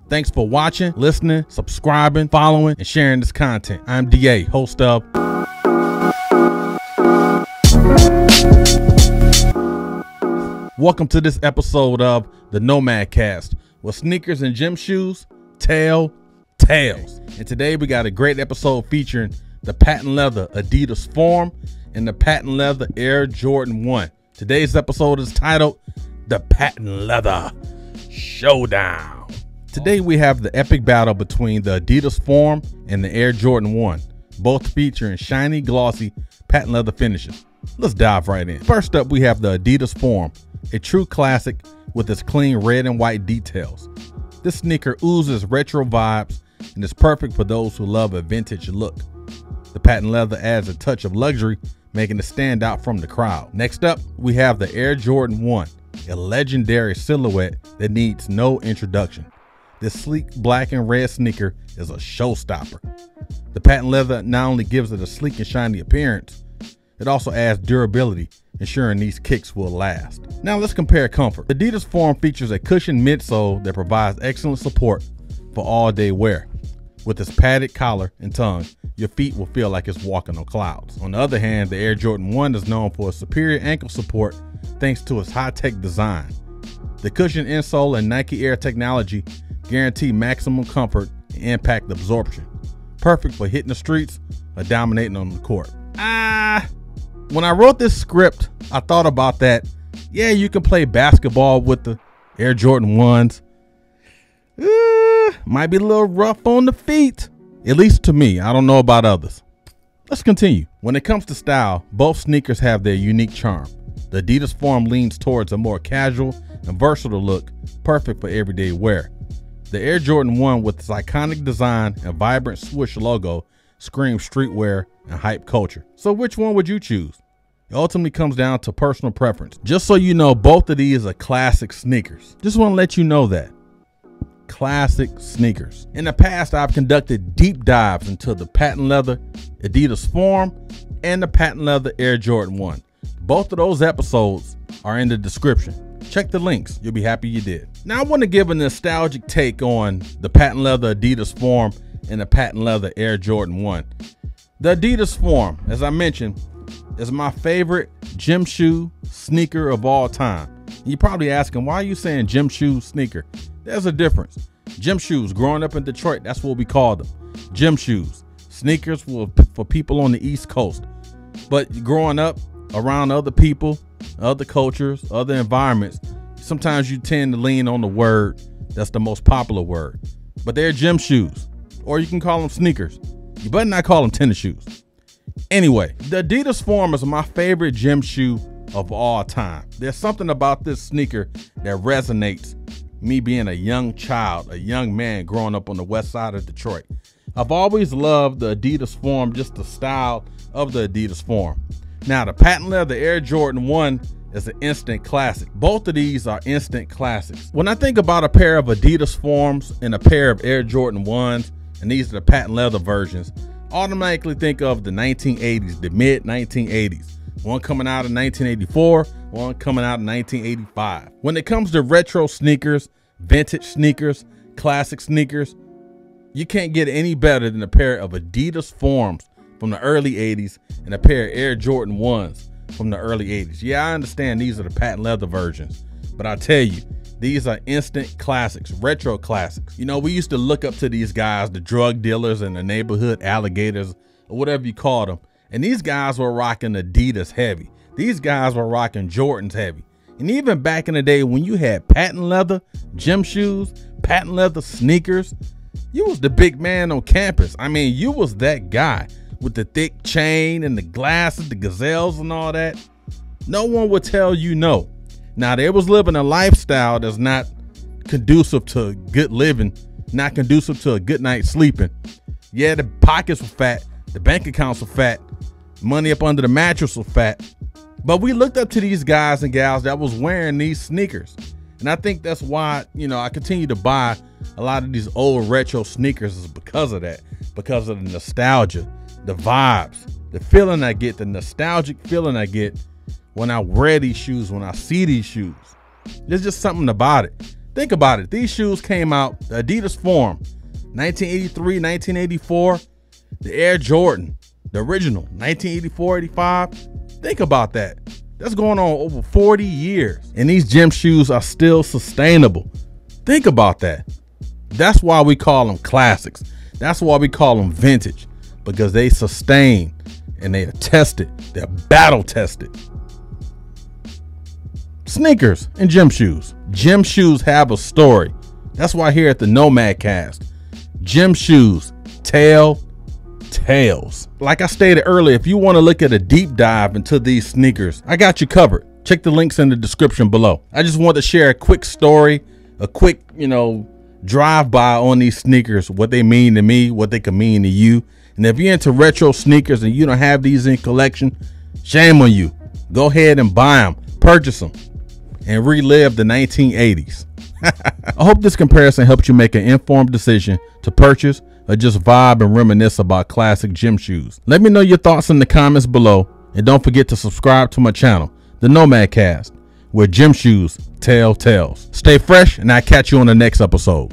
Thanks for watching, listening, subscribing, following, and sharing this content. I'm DA, host of Welcome to this episode of the Nomad Cast, where sneakers and gym shoes tell tales. And today we got a great episode featuring the patent leather Adidas Forum and the patent leather Air Jordan 1. Today's episode is titled The Patent Leather Showdown. Today we have the epic battle between the Adidas Forum and the Air Jordan 1, both featuring shiny, glossy patent leather finishes. Let's dive right in. First up, we have the Adidas Forum, a true classic with its clean red and white details. This sneaker oozes retro vibes and is perfect for those who love a vintage look. The patent leather adds a touch of luxury, making it stand out from the crowd. Next up, we have the Air Jordan 1, a legendary silhouette that needs no introduction. This sleek black and red sneaker is a showstopper. The patent leather not only gives it a sleek and shiny appearance, it also adds durability, ensuring these kicks will last. Now let's compare comfort. The Adidas Forum features a cushioned midsole that provides excellent support for all-day wear. With its padded collar and tongue, your feet will feel like it's walking on clouds. On the other hand, the Air Jordan 1 is known for superior ankle support thanks to its high-tech design. The cushioned insole and Nike Air technology guarantee maximum comfort and impact absorption, perfect for hitting the streets or dominating on the court. When I wrote this script, I thought about that. Yeah, you can play basketball with the Air Jordan 1s. Might be a little rough on the feet, at least to me. I don't know about others. Let's continue. When it comes to style, both sneakers have their unique charm. The Adidas Forum leans towards a more casual and versatile look, perfect for everyday wear. The Air Jordan 1 with its iconic design and vibrant swoosh logo screams streetwear and hype culture. So which one would you choose? It ultimately comes down to personal preference. Just so you know, both of these are classic sneakers. Just want to let you know that. Classic sneakers. In the past, I've conducted deep dives into the patent leather Adidas Forum and the patent leather Air Jordan 1. Both of those episodes are in the description. Check the links. You'll be happy you did. Now I want to give a nostalgic take on the patent leather Adidas Forum and the patent leather Air Jordan 1. The Adidas Forum, as I mentioned, is my favorite gym shoe sneaker of all time. You're probably asking, why are you saying gym shoe sneaker? There's a difference. Gym shoes, growing up in Detroit, that's what we called them. Gym shoes. Sneakers were for people on the East Coast. But growing up around other people, other cultures, other environments, sometimes you tend to lean on the word that's the most popular word. But they're gym shoes, or you can call them sneakers. You better not call them tennis shoes. Anyway, the Adidas Forum is my favorite gym shoe of all time. There's something about this sneaker that resonates, me being a young child, a young man growing up on the west side of Detroit. I've always loved the Adidas Forum, just the style of the Adidas Forum. Now, the patent leather Air Jordan 1 is an instant classic. Both of these are instant classics. When I think about a pair of Adidas Forums and a pair of Air Jordan 1s, and these are the patent leather versions, automatically think of the 1980s, the mid 1980s. One coming out in 1984, one coming out in 1985. When it comes to retro sneakers, vintage sneakers, classic sneakers, you can't get any better than a pair of Adidas Forums from the early 80s and a pair of Air Jordan 1s from the early 80s. Yeah, I understand these are the patent leather versions, but I tell you, these are instant classics, retro classics. You know, we used to look up to these guys, the drug dealers and the neighborhood alligators, or whatever you call them. And these guys were rocking Adidas heavy. These guys were rocking Jordans heavy. And even back in the day when you had patent leather gym shoes, patent leather sneakers, you was the big man on campus. I mean, you was that guy with the thick chain and the glasses, the gazelles and all that. No one would tell you no. Now, they was living a lifestyle that's not conducive to good living, not conducive to a good night sleeping. Yeah, the pockets were fat, the bank accounts were fat, money up under the mattress was fat. But we looked up to these guys and gals that was wearing these sneakers. And I think that's why, you know, I continue to buy a lot of these old retro sneakers is because of that, because of the nostalgia, the vibes, the feeling I get, the nostalgic feeling I get when I wear these shoes, when I see these shoes. There's just something about it Think about it. These shoes came out, the Adidas Forum, 1983, 1984, the Air Jordan, the original, 1984, 85. Think about that. That's going on over 40 years. And these gym shoes are still sustainable. Think about that. That's why we call them classics. That's why we call them vintage, because they sustain and they are tested. They're battle tested. Sneakers and gym shoes. Gym shoes have a story. That's why here at the Nomad Cast, gym shoes tell tales. Like I stated earlier, if you want to look at a deep dive into these sneakers, I got you covered. Check the links in the description below. I just want to share a quick story, a quick, drive by on these sneakers, what they mean to me, what they can mean to you. And if you're into retro sneakers and you don't have these in collection, shame on you. Go ahead and buy them, purchase them, and relive the 1980s. I hope this comparison helps you make an informed decision to purchase or just vibe and reminisce about classic gym shoes. Let me know your thoughts in the comments below, and don't forget to subscribe to my channel, the Nomad Cast, where gym shoes tell tales. Stay fresh, and I'll catch you on the next episode.